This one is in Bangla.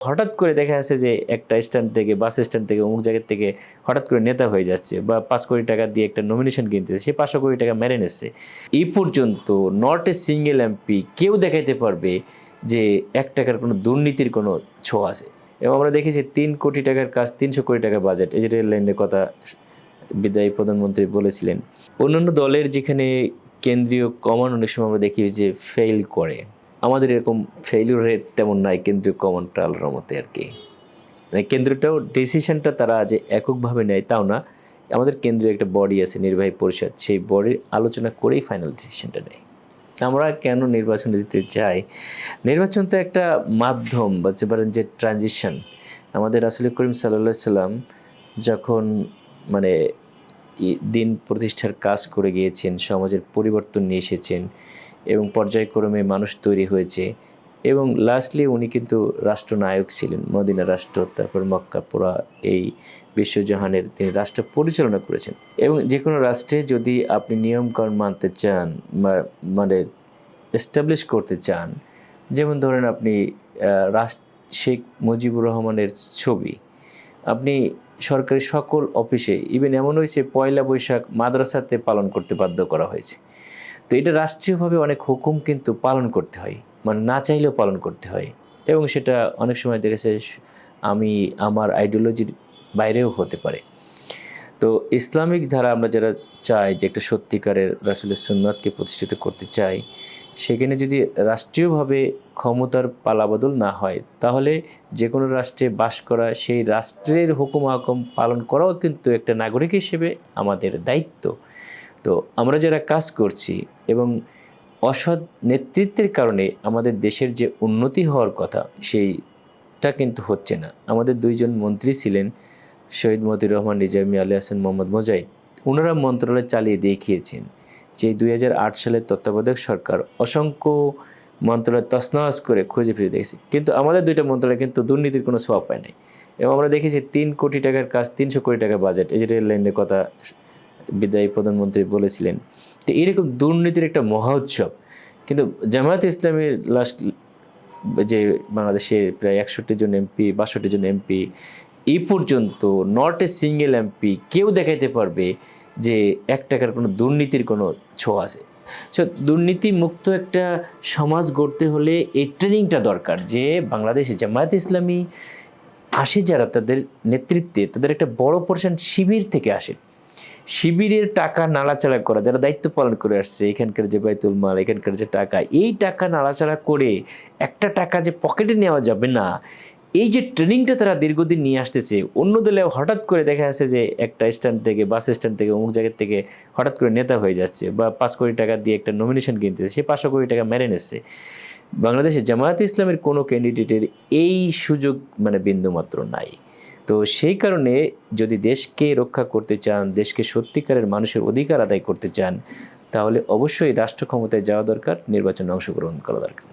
হঠাৎ করে দেখা যাচ্ছে যে একটা স্ট্যান্ড থেকে বাস স্ট্যান্ড থেকে অমুক জায়গা থেকে হঠাৎ করে নেতা হয়ে যাচ্ছে বা ৫ কোটি টাকা দিয়ে একটা নমিনেশন কিনতেছে। সে ৫০০ কোটি টাকা মেরে নিচ্ছে। এই পর্যন্ত নট এ সিঙ্গল এমপি কেউ দেখাইতে পারবে যে ৳১ কোনো দুর্নীতির কোনো ছোঁয়া আছে। এবং আমরা দেখেছি ৳৩ কোটি টাকার কাজ ৳৩০০ কোটি টাকা বাজেট। এই যে রেল লাইনের কথা বিদায়ী প্রধানমন্ত্রী বলেছিলেন। অন্যান্য দলের যেখানে কেন্দ্রীয় কমান অনেক সময় আমরা দেখি যে ফেইল করে। আমাদের এরকম ফেইলিউর রেট তেমন নাই কেন্দ্রীয় কমান্ডটা আল্লাহর রহমতে আরকি। মানে কেন্দ্রটাও ডিসিশনটা তারা যে এককভাবে নেয় তাও না। আমাদের কেন্দ্রীয় একটা বডি আছে নির্বাহী পরিষদ। সেই বডির আলোচনা করেই ফাইনাল ডিসিশনটা নেয়। আমরা কেন নির্বাচনে দিতে চাই? নির্বাচন তো একটা মাধ্যম বলতে পারেন যে ট্রানজিশন। আমাদের রাসূল করিম সাল্লাল্লাহু আলাইহি সাল্লাম যখন মানে দিন প্রতিষ্ঠার কাজ করে গিয়েছেন, সমাজের পরিবর্তন নিয়ে এসেছেন এবং পর্যায়ক্রমে মানুষ তৈরি হয়েছে এবং লাস্টলি উনি কিন্তু রাষ্ট্রনায়ক ছিলেন। মদিনা রাষ্ট্র, তারপর মক্কা পুরা এই বিশ্বজাহানের তিনি রাষ্ট্র পরিচালনা করেছেন। এবং যেকোনো রাষ্ট্রে যদি আপনি নিয়মকানুন মানতে চান বা মানে এস্টাবলিশ করতে চান, যেমন ধরেন আপনি শেখ মুজিবুর রহমানের ছবি আপনি সরকারি সকল অফিসে ইভেন এমন হয়েছে পয়লা বৈশাখ মাদ্রাসাতে পালন করতে বাধ্য করা হয়েছে। তো এটা রাষ্ট্রীয়ভাবে অনেক হুকুম কিন্তু পালন করতে হয়। মানে না চাইলেও পালন করতে হয়। এবং সেটা অনেক সময় দেখেছে আমি আমার আইডিওলজির বাইরেও হতে পারে। তো ইসলামিক ধারা আমরা যারা চাই যে একটা সত্যিকারের রাসূলের সুন্নাতকে প্রতিষ্ঠিত করতে চাই, সেখানে যদি রাষ্ট্রীয়ভাবে ক্ষমতার পালাবদল না হয়, তাহলে যেকোনো রাষ্ট্রে বাস করা সেই রাষ্ট্রের হুকুম-হাকুম পালন করাও কিন্তু একটা নাগরিক হিসেবে আমাদের দায়িত্ব। তো আমরা যারা কাজ করছি এবং অসৎ নেতৃত্বের কারণে আমাদের দেশের যে উন্নতি হওয়ার কথা, সেইটা কিন্তু হচ্ছে না। আমাদের ২ জন মন্ত্রী ছিলেন শহীদ মতিউর রহমান নিজামী, আলী হাসান মোহাম্মদ মোজাহিদ। উনারা মন্ত্রণালয় চালিয়ে দেখিয়েছেন যে ২০০৮ সালের তত্ত্বাবধায়ক সরকার অসংখ্য মন্ত্রণালয় তছনছ করে খুঁজে ফিরে দেখেছে। কিন্তু আমাদের ২ টা মন্ত্রণালয় কিন্তু দুর্নীতির কোনো ছোঁয়া পায় নাই। এবং আমরা দেখেছি ৳৩ কোটি টাকার কাজ ৳৩০০ কোটি টাকা বাজেট। এই যে রেল লাইনের কথা বিদায়ী প্রধানমন্ত্রী বলেছিলেন। তো এরকম দুর্নীতির একটা মহা উৎসব। কিন্তু জামায়াতে ইসলামীর যে বাংলাদেশে প্রায় ৬১ জন এমপি, ৬২ জন এমপি এই পর্যন্ত নট এ সিঙ্গল এমপি কেউ দেখাইতে পারবে যে ৳১ কোনো দুর্নীতির কোনো ছোঁয়া আছে। সো দুর্নীতিমুক্ত একটা সমাজ গড়তে হলে এই ট্রেনিংটা দরকার যে বাংলাদেশে জামায়াতে ইসলামী আসে যারা তাদের নেতৃত্বে তাদের একটা বড় পোরশন শিবির থেকে আসে। শিবিরের টাকা নাড়াচাড়া করা, যারা দায়িত্ব পালন করে আসছে, এখানকার যে বাইতুল মাল, এখানকার যে টাকা, এই টাকা নাড়াচাড়া করে একটা টাকা যে পকেটে নেওয়া যাবে না, এই যে ট্রেনিংটা তারা দীর্ঘদিন নিয়ে আসতেছে, অন্য দলে হঠাৎ করে দেখা যাচ্ছে যে একটা স্ট্যান্ড থেকে বাস স্ট্যান্ড থেকে অমুক জায়গা থেকে হঠাৎ করে নেতা হয়ে যাচ্ছে বা ৫ কোটি টাকা দিয়ে একটা নমিনেশন কিনতেছে, সে ৫০০ কোটি টাকা মেরে নিচ্ছে। বাংলাদেশে জামায়াতে ইসলামের কোনো ক্যান্ডিডেটের এই সুযোগ মানে বিন্দুমাত্র নাই। তো সেই কারণে যদি দেশকে রক্ষা করতে চান, দেশকে সত্যিকারের মানুষের অধিকার আদায় করতে চান, তাহলে অবশ্যই রাষ্ট্র ক্ষমতায় যাওয়া দরকার, নির্বাচনে অংশগ্রহণ করা দরকার।